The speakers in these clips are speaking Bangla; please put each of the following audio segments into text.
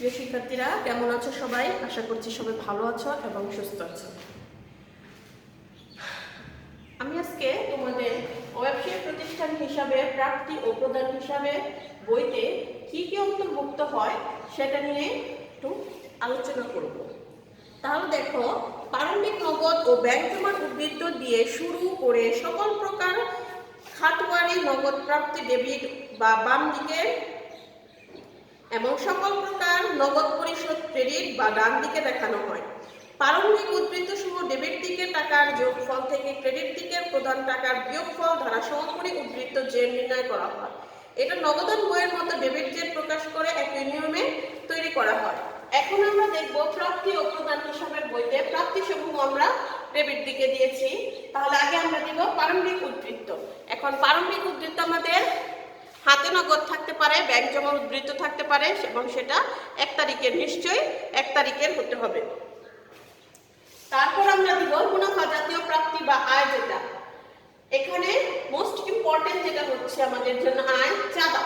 প্রিয় শিক্ষার্থীরা কেমন আছো সবাই? আশা করছি সবাই ভালো আছো এবং সুস্থ আছো। আমি আজকে তোমাদের ব্যবসায়িক প্রতিষ্ঠান হিসাবে প্রাপ্তি ও প্রদান হিসাবে বইতে কি কি অন্তর্ভুক্ত হয় সেটা নিয়ে একটু আলোচনা করব। তাহলে দেখো, প্রারম্ভিক নগদ ও ব্যাংক জমার উদ্বৃত্ত দিয়ে শুরু করে সকল প্রকার খাতওয়ারি নগদ প্রাপ্তি ডেবিট বা বাম দিকে এবং সকল প্রকার নগদ পরিশোধ ক্রেডিট বা ডান দিকে দেখানো হয়। প্রারম্ভিক উদ্বৃত্ত সহ ডেবিট দিকের টাকার যোগফল থেকে ক্রেডিট দিকের প্রধান টাকার বিয়োগফল দ্বারা সমাপনী উদ্বৃত্ত জের নির্ণয় করা হয়। এটা নগদান বইয়ের মতো ডেবিট জের প্রকাশ করে একই নিয়মে তৈরি করা হয়। এখন আমরা দেখব প্রাপ্তি ও প্রদান হিসাবের বইতে প্রাপ্তি সমূহ আমরা ডেবিট দিকে দিয়েছি। তাহলে আগে আমরা দিব প্রারম্ভিক উদ্বৃত্ত। এখন প্রারম্ভিক উদ্বৃত্ত আমাদের হাতে নগদ থাকতে পারে, ব্যাংক জমার উদ্বৃত্ত থাকতে পারে এবং সেটা 1 তারিখের, নিশ্চয়ই 1 তারিখের হতে হবে। তারপর আমরা দিব মুনাফা জাতীয় প্রাপ্তি বা আয়, যেটা এখানে মোস্ট ইম্পর্টেন্ট যেটা হচ্ছে আমাদের জন্য আয়, চাঁদা।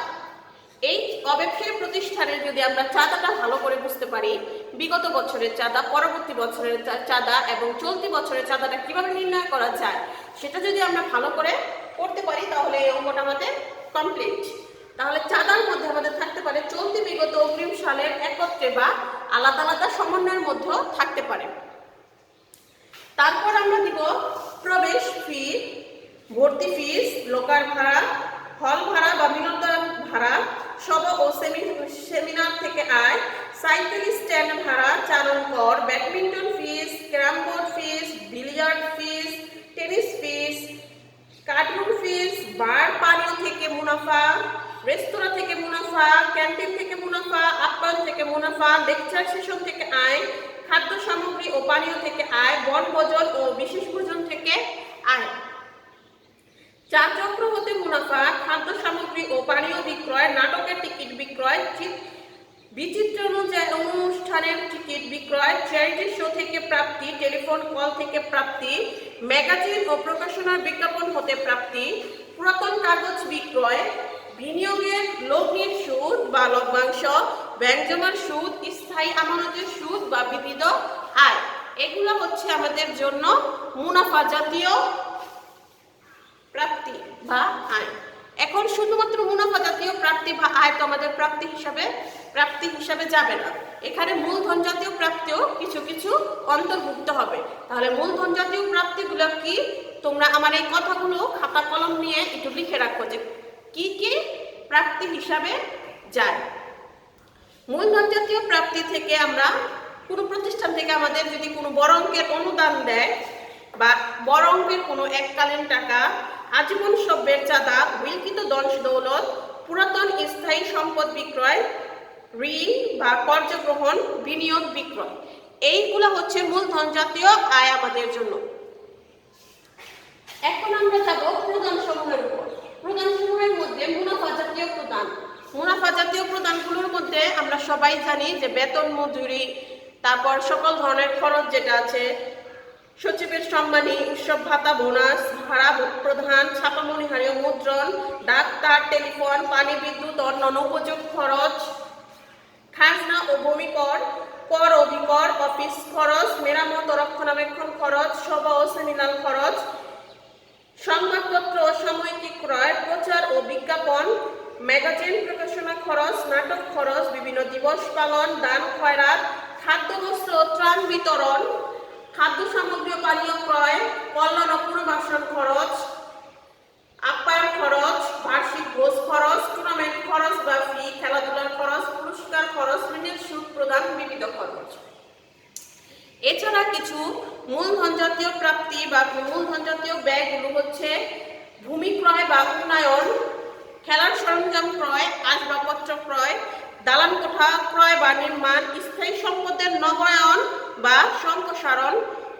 এই ব্যবসায়িক প্রতিষ্ঠানে যদি আমরা চাঁদাটা ভালো করে বুঝতে পারি, বিগত বছরের চাঁদা, পরবর্তী বছরের চাঁদা এবং চলতি বছরের চাঁদাটা কিভাবে নির্ণয় করা যায়, সেটা যদি আমরা ভালো করে করতে পারি তাহলে এই অঙ্কটা আমাদের কমপ্লিট। তাহলে চাঁদার মধ্যে আমাদের থাকতে পারে চলতি, বিগত, অগ্রিম সালের একত্রে বা আলাদা আলাদা সমন্বয়ের মধ্যে থাকতে পারে। তারপর আমরা দিব প্রবেশ ফি, ভর্তি ফিস, লোকার ভাড়া, হল ভাড়া বা বিনোদন ভাড়া, সভা ও সেমিনার থেকে আয়, সাইকেল স্ট্যান্ড ভাড়া, চালান কর, ব্যাডমিন্টন ফিস, ক্যারাম বোর্ড ফিস, বিলিয়ার্ড ফিস, টেনিস ফিস, কার্টুন ফিস, বার পানীয় থেকে মুনাফা, রেস্তোরাঁ থেকে মুনাফা, ক্যান্টিন থেকে মুনাফা, আপ্যায়ন থেকে মুনাফা, লেকচার সেশন থেকে আয়, খাদ্য সামগ্রী ও পানীয় থেকে আয়, বনভোজন ও বিশেষ ভোজন থেকে আয়, চা চক্র হতে মুনাফা, খাদ্য সামগ্রী ও পানীয় বিক্রয়, নাটকের টিকিট বিক্রয়, বিচিত্র অনুষ্ঠানের টিকিট বিক্রয়, চ্যারিটি শো থেকে প্রাপ্তি, টেলিফোন কল থেকে প্রাপ্তি, ম্যাগাজিন ও প্রকাশনার বিজ্ঞাপন হতে প্রাপ্তি, পুরাতন কাগজ বিক্রয়, বিনিয়োগের লগ্নির সুদ বা লভ্যাংশ, ব্যাংক জমার সুদ, স্থায়ী আমানতের সুদ বা বিবিধ আয়। এগুলো হচ্ছে আমাদের জন্য মুনাফা জাতীয় প্রাপ্তি বা আয়। এখন শুধুমাত্র মুনাফা জাতীয় প্রাপ্তি বা আয় তো আমাদের প্রাপ্তি হিসাবে যাবে না, এখানে মূলধন জাতীয় প্রাপ্তিও কিছু কিছু অন্তর্ভুক্ত হবে। তাহলে মূলধন জাতীয় প্রাপ্তিগুলো কি, তোমরা আমার এই কথাগুলো খাতা কলম নিয়ে একটু লিখে রাখো যে কি কি প্রাপ্তি হিসাবে যায়। মূলধন জাতীয় প্রাপ্তি থেকে আমরা কোনো প্রতিষ্ঠান থেকে আমাদের যদি কোনো বড় অঙ্কের অনুদান দেয় বা বড় অঙ্কের কোনো এককালীন টাকা, আজীবন সভ্যের চাঁদা, বিলকিত দশ দৌলত, পুরাতন স্থায়ী সম্পদ বিক্রয়, ঋণ বা কর্য গ্রহণ, বিনিয়োগ বিক্রয়, এইগুলো হচ্ছে মূলধন জাতীয় আয় আমাদের জন্য। এখন আমরা যাব প্রদান সমূহের উপর। প্রদান সমূহের মধ্যে মুনাফা জাতীয় প্রদান। মুনাফা জাতীয় প্রদানগুলোর মধ্যে আমরা সবাই জানি যে বেতন, মজুরি, তারপর সকল ধরনের খরচ যেটা আছে, সচিবের সম্মানী, উৎসব ভাতা, বোনাস, ভাড়া প্রদান, ছাপামণিহারীয় মুদ্রণ, ডাক্তার, টেলিফোন, পানি, বিদ্যুৎ, অন্যান্য উপযোগ খরচ, খাজনা ও ভূমি কর, কর ও বিকর, অফিস খরচ, মেরামত ও রক্ষণাবেক্ষণ খরচ, সভা ও সেমিনার খরচ, সংবাদপত্র ও সাময়িকী ক্রয়, প্রচার ও বিজ্ঞাপন, ম্যাগাজিন প্রকাশনা খরচ, নাটক খরচ, বিভিন্ন দিবস পালন, দান খয়রাত, খাদ্য বস্ত্র ও ত্রাণ বিতরণ, খাদ্য সামগ্রী ও পানীয় ক্রয়, কল্যাণ ও পুনর্বাসন খরচ, আপ্যায়ন খরচ, বার্ষিক ভোজ খরচ, টুর্নামেন্ট খরচ বা ফি, খেলাধুলার খরচ, পুরস্কার খরচ, ঋণের সুদ প্রদান, বিবিধ খরচ। এছাড়া কিছু মূলধন জাতীয় প্রাপ্তি বা মূলধন জাতীয় ব্যয়গুলো হচ্ছে ভূমি ক্রয় বা উন্নয়ন, খেলার সরঞ্জাম ক্রয়, আসবাবপত্র ক্রয়, দালান কোঠা ক্রয় বা নির্মাণ, স্থায়ী সম্পদের নবায়ন বা সম্প্রসারণ,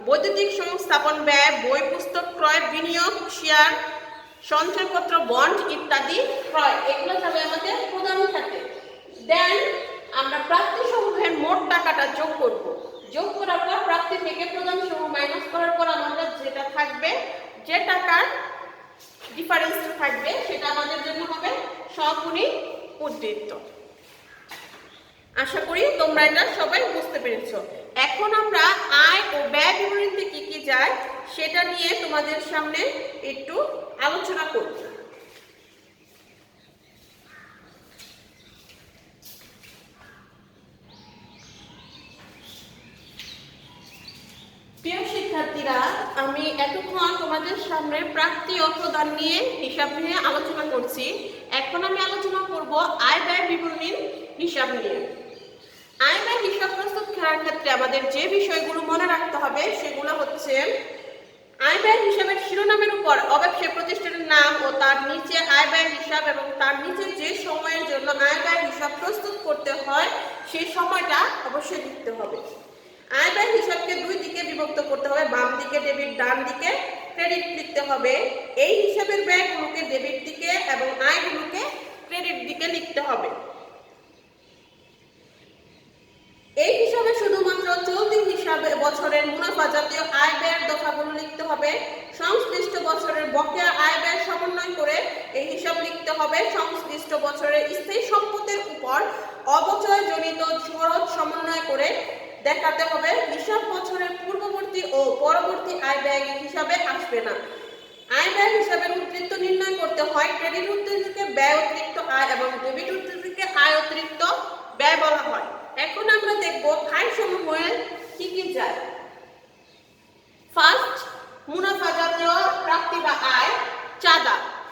বৈদ্যুতিক সংস্থাপন ব্যয়, বই পুস্তক ক্রয়, বিনিয়োগ, শেয়ার, সঞ্চয়পত্র, বন্ড ইত্যাদি ক্রয়। এগুলো যাবে আমাদের প্রদান খাতে। দেন আমরা প্রাপ্তি সমূহের মোট টাকাটা যোগ করব। যোগ করার পর প্রাপ্তি থেকে প্রদান সমূহ মাইনাস করার পর আমাদের যেটা থাকবে, যে টাকার ডিফারেন্স থাকবে, সেটা আমাদের জন্য হবে সমাপনী উদ্বৃত্ত। আশা করি তোমরা এটা সবাই বুঝতে পেরেছো। এখন আমরা আয় ও ব্যয় বিবরণীতে কি কি যায় সেটা নিয়ে তোমাদের সামনে একটু আলোচনা করব। প্রিয় শিক্ষার্থীরা, আমি এতক্ষণ তোমাদের সামনে প্রাপ্তি ও প্রদান নিয়ে হিসাব নিয়ে আলোচনা করছি। এখন আমি আলোচনা করব আয় ব্যয় বিবরণীর হিসাব নিয়ে। আয় ব্যয় হিসাব প্রস্তুত করার ক্ষেত্রে আমাদের যে বিষয়গুলো মনে রাখতে হবে সেগুলো হচ্ছে, আয় ব্যয় হিসাবের শিরোনামের উপর অব্যবসায়ী প্রতিষ্ঠানের নাম ও তার নিচে আয় ব্যয় হিসাব এবং তার নিচে যে সময়ের জন্য আয় ব্যয় হিসাব প্রস্তুত করতে হয় সেই সময়টা অবশ্যই লিখতে হবে। আয় ব্যয় হিসাবকে দুই দিকে বিভক্ত করতে হবে, বাম দিকে ডেবিট, ডান দিকে ক্রেডিট লিখতে হবে। এই হিসাবের ব্যয়গুলোকে ডেবিট দিকে এবং আয়গুলোকে ক্রেডিট দিকে লিখতে হবে। এই হিসাবে শুধুমাত্র চলতি হিসাবে বছরের মুনাফা জাতীয় আয় ব্যয়ের দফাগুলো লিখতে হবে। সংশ্লিষ্ট বছরের বকেয়া আয় ব্যয় সমন্বয় করে এই হিসাব লিখতে হবে। সংশ্লিষ্ট বছরের স্থায়ী সম্পদের উপর অবচয়জনিত খরচ সমন্বয় করে দেখাতে হবে। হিসাব বছরের পূর্ববর্তী ও পরবর্তী আয় ব্যয় হিসাবে আসবে না। আয় ব্যয় হিসাবের উদ্ধৃত নির্ণয় করতে হয়। ক্রেডিট উদ্ধৃতিকে ব্যয় অতিরিক্ত আয় এবং ডেবিট উদ্ধৃতিকে আয় অতিরিক্ত ব্যয় বলা হয়। এখন আমরা দেখব আয় সমূহের কি কি যায়। ফার্স্ট, মুনাফা জাতীয় প্রাপ্তি বা আয়।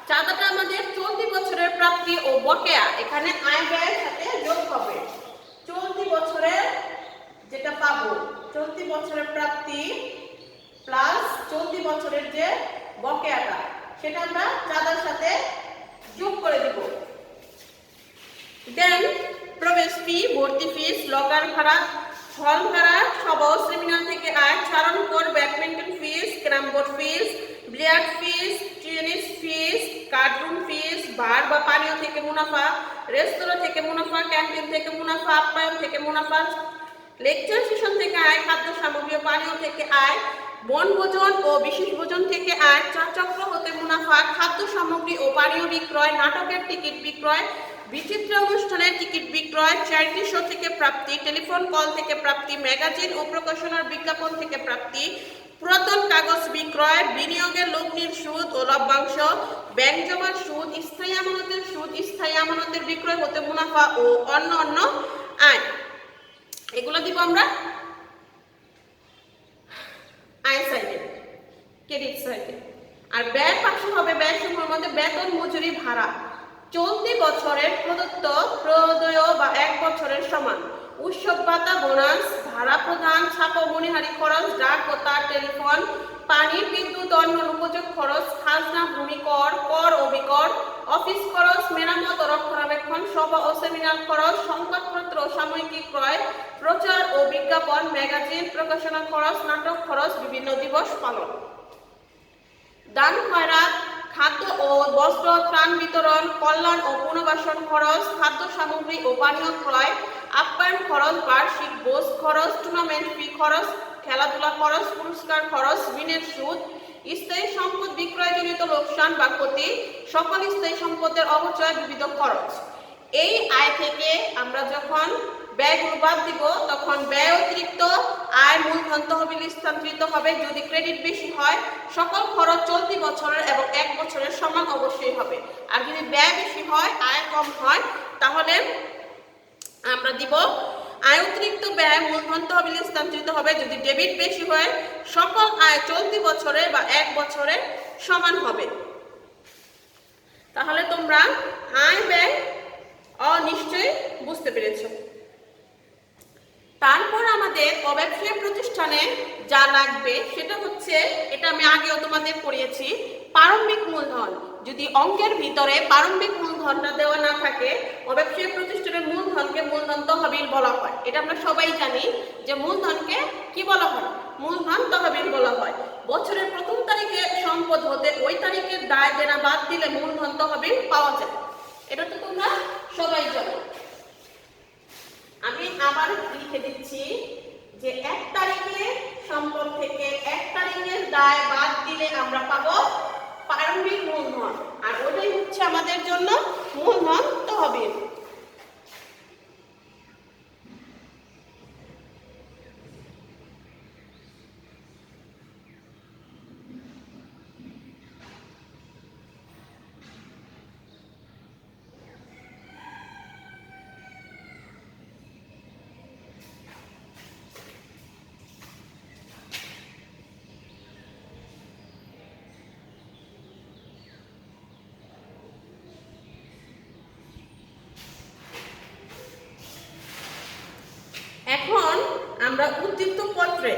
চাঁদাটা আমাদের চলতি বছরের প্রাপ্তি ও বকেয়া, এখানে আয় ব্যয়ের সাথে যোগ হবে। চলতি বছরের যেটা পাবো, চলতি বছরের প্রাপ্তি প্লাস চলতি বছরের যে বকেয়াটা, সেটা আমরা চাঁদার সাথে যোগ করে দিব। দেন প্রবেশ ফি, ভর্তি ফিস, লকার ভাড়া, হল ভাড়া, সভা ও সেমিনার থেকে আয়, চারণ কর, ব্যাডমিন্টন ফিস, ক্যারাম বোর্ড ফিস, বিলিয়ার্ড ফিস, টেনিস ফিস, কার্টুন ফিস, বার বা পানীয় থেকে মুনাফা, রেস্তোরাঁ থেকে মুনাফা, ক্যান্টিন থেকে মুনাফা, আপ্যায়ন থেকে মুনাফা, লেকচার সেশন থেকে আয়, খাদ্য সামগ্রী ও পানীয় থেকে আয়, বনভোজন ও বিশেষ ভোজন থেকে আয়, চা চক্র হতে মুনাফা, খাদ্য সামগ্রী ও পানীয় বিক্রয়, নাটকের টিকিট বিক্রয়, বিচিত্র অনুষ্ঠানের টিকিট বিক্রয়, চ্যারিটি শো থেকে প্রাপ্তি, টেলিফোন কল থেকে প্রাপ্তি, ম্যাগাজিন ও প্রকাশনার বিজ্ঞাপন থেকে প্রাপ্তি, পুরাতন কাগজ বিক্রয়, বিনিয়োগের লগ্নির সুদ ও লভ্যাংশ, ব্যাংক জমার সুদ, স্থায়ী আমানতের সুদ, স্থায়ী আমানতের বিক্রয় হতে মুনাফা ও অন্য আয়। এগুলো দিব আমরা আয় সাইডে, ক্রেডিট সাইডে। আর ব্যয় পাশে হবে ব্যয় সমূহের মধ্যে বেতন, মজুরি, ভাড়া। চলতি বছরের প্রদত্ত প্রদেয় বা এক বছরের সমান, উৎসব ভাতা, বোনাস, ভাড়া প্রদান, ছাপা মণিহারি খরচ, ডাক ও তার টেলিফোন, পানি, বিদ্যুৎ, অন্য উপযোগ খরচ, খাজনা, ভূমি কর, কর ও বিকর, অফিস খরচ, মেরামত ও রক্ষণাবেক্ষণ, সভা ও সেমিনার খরচ, সংবাদপত্র ও সাময়িকী ক্রয়, প্রচার ও বিজ্ঞাপন, ম্যাগাজিন, প্রকাশনা খরচ, নাটক খরচ, বিভিন্ন দিবস পালন। দান খয়রাত, খাদ্য ও বস্ত্র ত্রাণ বিতরণ, কল্যাণ ও পুনর্বাসন খরচ, খাদ্য সামগ্রী ও পানীয় ক্রয়, আপ্যায়ন খরচ, বার্ষিক বোস খরচ, টুর্নামেন্ট ফি খরচ, খেলাধুলা খরচ, পুরস্কার খরচ, ঋণের সুদ, স্থায়ী সম্পদ বিক্রয়জনিত লোকসান বা ক্ষতি, সকল স্থায়ী সম্পদের অপচয়, বিবিধ খরচ। এই আয় থেকে আমরা যখন ব্যয়গুলো বাদ দিব তখন ব্যয় অতিরিক্ত আয় মূলধন তহবিলে স্থানান্তরিত হবে। যদি ক্রেডিট বেশি হয় সকল খরচ চলতি বছরের এবং এক বছরের সমান অবশ্যই হবে। আর যদি ব্যয় বেশি হয়, আয় কম হয়, তাহলে আমরা দিব আয় অতিরিক্ত ব্যয় মূলধন তহবিলে স্থানান্তরিত হবে। যদি ডেবিট বেশি হয় সকল আয় চলতি বছরে বা এক বছরের সমান হবে। তাহলে তোমরা আয় ব্যয় নিশ্চয়ই বুঝতে পেরেছো। তারপর আমাদের অব্যবসায়ী প্রতিষ্ঠানে যা লাগবে সেটা হচ্ছে, এটা আমি আগেও তোমাদের পড়িয়েছি, প্রারম্ভিক মূলধন। যদি অঙ্কের ভিতরে প্রারম্ভিক মূলধনটা দেওয়া না থাকে, অব্যবসায়ী প্রতিষ্ঠানের মূলধনকে মূলধন তহবিল বলা হয়। এটা আমরা সবাই জানি যে মূলধনকে কি বলা হয়, মূলধন তহবিল বলা হয়। বছরের প্রথম তারিখে সম্পদ হতে ওই তারিখের দায় দেনা বাদ দিলে মূলধন তহবিল পাওয়া যায়। এটা তো তোমরা সবাই জানো। আমি আবার লিখে দিচ্ছি যে 1 তারিখে সম্পদ থেকে 1 তারিখের দায় বাদ দিলে আমরা পাবো প্রারম্ভিক মূলধন, আর ওটাই হচ্ছে আমাদের জন্য মূলধন তহবিল। আমরা উদ্ধৃত পত্রে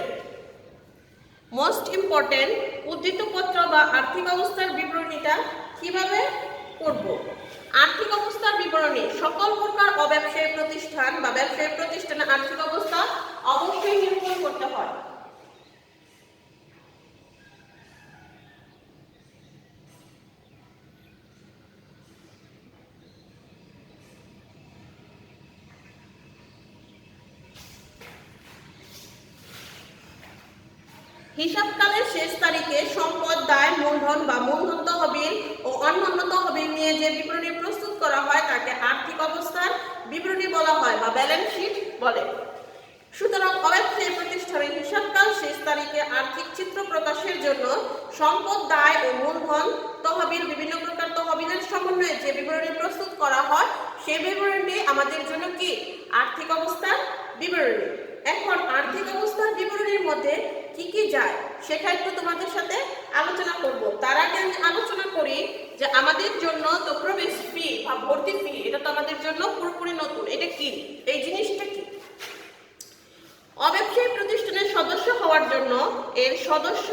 মোস্ট ইম্পর্টেন্ট উদ্ধৃত পত্র বা আর্থিক অবস্থার বিবরণীটা কিভাবে করব। আর্থিক অবস্থার বিবরণী সকল প্রকার অব্যবসায়ী প্রতিষ্ঠান বা ব্যবসায়িক প্রতিষ্ঠানে আর্থিক অবস্থা অবশ্যই নিরূপণ করতে হয়। হিসাবকালের শেষ তারিখে সম্পদ, দায়, মূলধন বা মূলধন তহবিল ও অন্যান্য তহবিল নিয়ে যে বিবরণী প্রস্তুত করা হয় তাকে আর্থিক অবস্থার বিবরণী বলা হয় বা ব্যালেন্স শিট বলে। সুতরাং অব্যবসায়ী প্রতিষ্ঠানের হিসাবকাল শেষ তারিখে আর্থিক চিত্র প্রকাশের জন্য সম্পদ, দায় ও মূলধন তহবিল বিভিন্ন প্রকার তহবিলের সমন্বয়ে যে বিবরণী প্রস্তুত করা হয় সেই বিবরণী আমাদের জন্য কি আর্থিক অবস্থার বিবরণী। এখন আর্থিক অবস্থার বিবরণীর মধ্যে কি কি যায় সেটা একটু তোমাদের সাথে আলোচনা করব। তার আগে আমি আলোচনা করি যে আমাদের জন্য তো প্রবেশ ফি বা ভর্তি ফি এটা তো আমাদের জন্য পুরোপুরি নতুন। এটা কি, এই জিনিসটা কি? অব্যবসায়ী প্রতিষ্ঠানের সদস্য হওয়ার জন্য এর সদস্য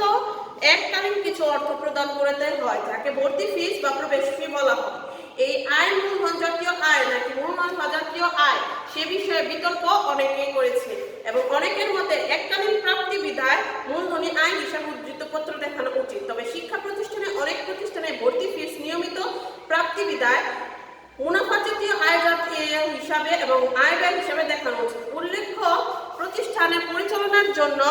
এককালীন কিছু অর্থ প্রদান করতে হয় যাকে ভর্তি ফিস বা প্রবেশ ফি বলা হয়। এই আয় মূলধন জাতীয় আয় নাকি মূলধন জাতীয় আয় সে বিষয়ে বিতর্ক অনেকেই করেছে এবং অনেকের মতে এককালীন প্রাপ্তি বিধায় মূলধনী আয় হিসাবে উদ্ধৃত পত্র দেখানো উচিত। তবে শিক্ষা প্রতিষ্ঠানে অনেক প্রতিষ্ঠানে ভর্তি ফিস নিয়মিত প্রাপ্তি বিধায় মুনাফা জাতীয় আয় জাতীয় হিসাবে এবং আয় ব্যয় হিসাবে দেখানো উচিত। উল্লেখ্য প্রতিষ্ঠানের পরিচালনার জন্য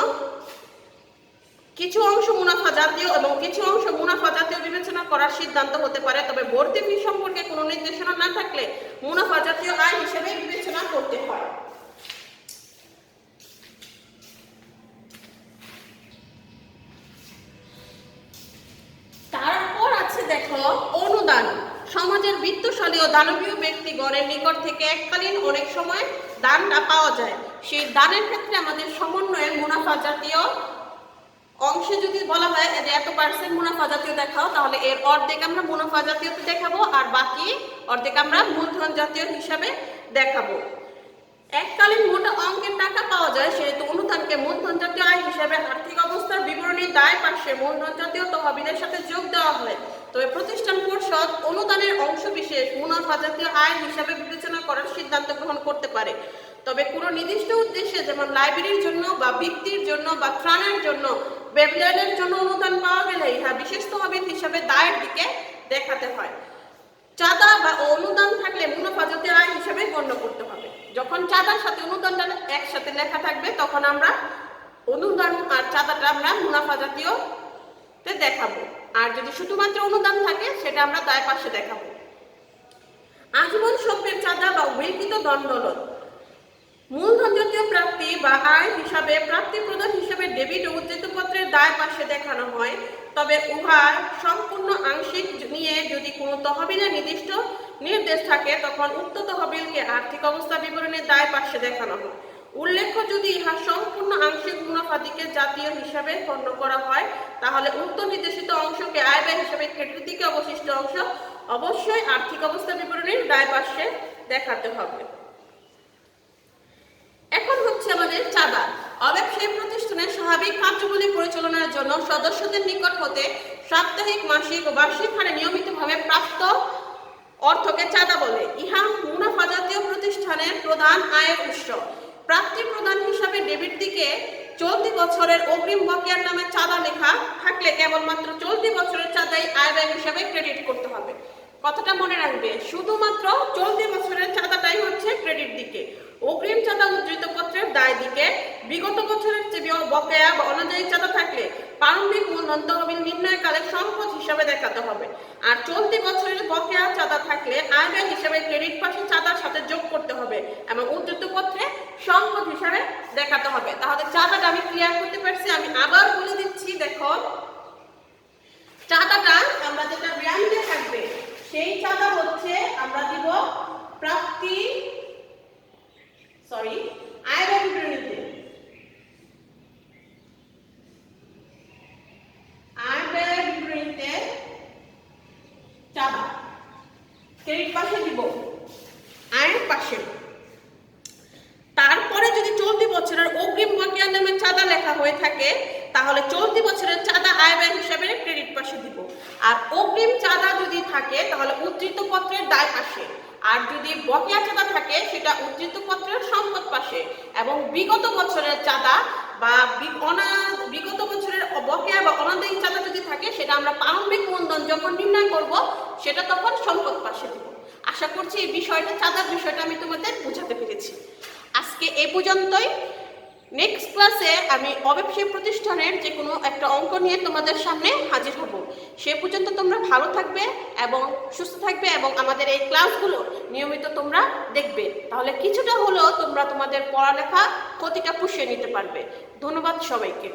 কিছু অংশ মুনাফা জাতীয় এবং কিছু অংশ মুনাফা জাতীয় বিবেচনা করার সিদ্ধান্ত হতে পারে, তবে ভর্তি ফি সম্পর্কে কোনো নির্দেশনা না থাকলে মুনাফা জাতীয় আয় হিসেবে বিবেচনা করতে হয়। তারপর আছে দেখো অনুদান। সমাজের বিত্তশালী ও দানবীয় ব্যক্তিগণের নিকট থেকে এককালীন অনেক সময় দানটা পাওয়া যায়। সেই দানের ক্ষেত্রে আমাদের সমন্বয়ে মুনাফা জাতীয় অংশে যদি বলা হয় যে এত % মুনাফা জাতীয় দেখাও, তাহলে এর অর্ধেক আমরা মুনাফা জাতীয়তে দেখাবো আর বাকি অর্ধেক আমরা মূলধন জাতীয় হিসাবে দেখাবো। এককালীন মোটা অঙ্কের টাকা পাওয়া যায় সেহেতু অনুদানকে মূলধন জাতীয় আয় হিসাবে আর্থিক অবস্থার বিবরণী দায় পাশে মূলধন জাতীয় তহবিলের সাথে যোগ দেওয়া হয়। তবে প্রতিষ্ঠান পর্ষদ অনুদানের অংশ বিশেষ মুনাফা জাতীয় আয় হিসাবে বিবেচনা করার সিদ্ধান্ত গ্রহণ করতে পারে। তবে কোনো নির্দিষ্ট উদ্দেশ্যে যেমন লাইব্রেরির জন্য বা বৃত্তির জন্য বা ত্রাণের জন্য ব্যবসায়ের জন্য অনুদান পাওয়া গেলে ইহা বিশেষ তহবিল হিসাবে দায়ের দিকে দেখাতে হয়। চাঁদা বা অনুদান থাকলে মুনাফা জাতীয় আয় হিসাবে গণ্য করতে হবে। যখন চাঁদার সাথে অনুদানটা একসাথে লেখা থাকবে তখন আমরা অনুদান আর চাঁদাটা আমরা মুনাফা জাতীয়তে দেখাবো, আর যদি শুধুমাত্র অনুদান থাকে সেটা আমরা দায় পাশে দেখাবো। আজীবন সভ্যের চাঁদা বা উল্লিখিত দণ্ডলত মূলধন জাতীয় প্রাপ্তি বা আয় হিসাবে প্রাপ্তি প্রদান হিসাবে ডেবিট ও উদ্ধৃত পত্রের দায় পাশে দেখানো হয়। তবে উহার সম্পূর্ণ আংশিক নিয়ে যদি কোনো তহবিলের নির্দিষ্ট নির্দেশ থাকে তখন উক্ত তহবিলকে আর্থিক অবস্থা বিবরণীর দায় পাশে দেখানো হয়। উল্লেখ্য যদি ইহা সম্পূর্ণ আংশিক মুনাফা দিকে জাতীয় হিসাবে গণ্য করা হয় তাহলে উক্ত নির্দেশিত অংশকে আয় ব্যয় হিসাবে ক্রেডিট দিকে অবশিষ্ট অংশ অবশ্যই আর্থিক অবস্থা বিবরণীর দায় পাশে দেখাতে হবে। এখন হচ্ছে আমাদের চাঁদা। অব্যবসায়ী প্রতিষ্ঠানের স্বাভাবিক কার্যবলী পরিচালনার জন্য সদস্যদের নিকট হতে সাপ্তাহিক, মাসিক ও বার্ষিক হারে নিয়মিতভাবে প্রাপ্ত অর্থকে চাঁদা বলে। ইহা মুনাফা জাতীয় প্রতিষ্ঠানের প্রধান আয়ের উৎস। প্রাপ্তি প্রদান হিসাবে ডেবিট দিকে চলতি বছরের অগ্রিম বকেয়ার নামে চাঁদা লেখা থাকলে কেবলমাত্র চলতি বছরের চাঁদাই আয় ব্যয় হিসাবে ক্রেডিট করতে হবে। কথাটা মনে রাখবে, শুধুমাত্র চলতি বছরের চাঁদাটাই হচ্ছে ক্রেডিট দিকে, অগ্রিম চাঁদা উদ্ধৃত পত্রের দায় দিকে। বিগত বছরের যে বকেয়া বা অনুযায়ী চাঁদা থাকলে প্রারম্ভিক মূলধন তহবিল নির্ণয়কালে সম্পদ হিসাবে দেখাতে হবে, আর চলতি বছরের বকেয়া চাঁদা থাকলে আয় ব্যয় হিসাবে ক্রেডিট পাশে চাঁদার সাথে যোগ করতে হবে এবং উদ্ধৃত পত্রে সম্পদ হিসাবে দেখাতে হবে। তাহলে চাঁদাটা আমি ক্লিয়ার করতে পারছি। আমি আবার বলে দিচ্ছি, দেখো চাঁদাটা আমরা যেটা ব্র্যান্ডে থাকবে সেই চাঁদা হচ্ছে আমরা দিব প্রাপ্তি আয় ব্যয় বিবরণীতে। আয় ব্যয় বিবরণীতে চাঁদা ক্রেডিট পাশে দিব, আয়ের পাশে। তারপরে যদি চলতি বছরের অগ্রিম হয়ে থাকে তাহলে চলতি বছরের চাঁদা আয় ব্যয় হিসাবে ক্রেডিট পাশে দিব। আর অগ্রিম চাঁদা যদি থাকে তাহলে উদ্ধৃত পত্রের দায় পাশে, আর যদি বকেয়া চাঁদা থাকে সেটা উদ্ধৃত পত্রের সম্পদ পাশে। এবং বিগত বছরের চাঁদা বা বিগত বছরের বকেয়া বা অনাদায়ী চাঁদা যদি থাকে সেটা আমরা প্রারম্ভিক মূলধন যখন নির্ণয় করব সেটা তখন সম্পদ পাশে দিব। আশা করছি এই বিষয়টা, চাঁদার বিষয়টা আমি তোমাদের বোঝাতে পেরেছি। আজকে এই পর্যন্তই। নেক্সট ক্লাসে আমি অব্যবসায়ী প্রতিষ্ঠানের যে কোনো একটা অঙ্ক নিয়ে তোমাদের সামনে হাজির হব। সে পর্যন্ত তোমরা ভালো থাকবে এবং সুস্থ থাকবে এবং আমাদের এই ক্লাসগুলো নিয়মিত তোমরা দেখবে, তাহলে কিছুটা হলেও তোমরা তোমাদের পড়ালেখা ক্ষতিটা পুষিয়ে নিতে পারবে। ধন্যবাদ সবাইকে।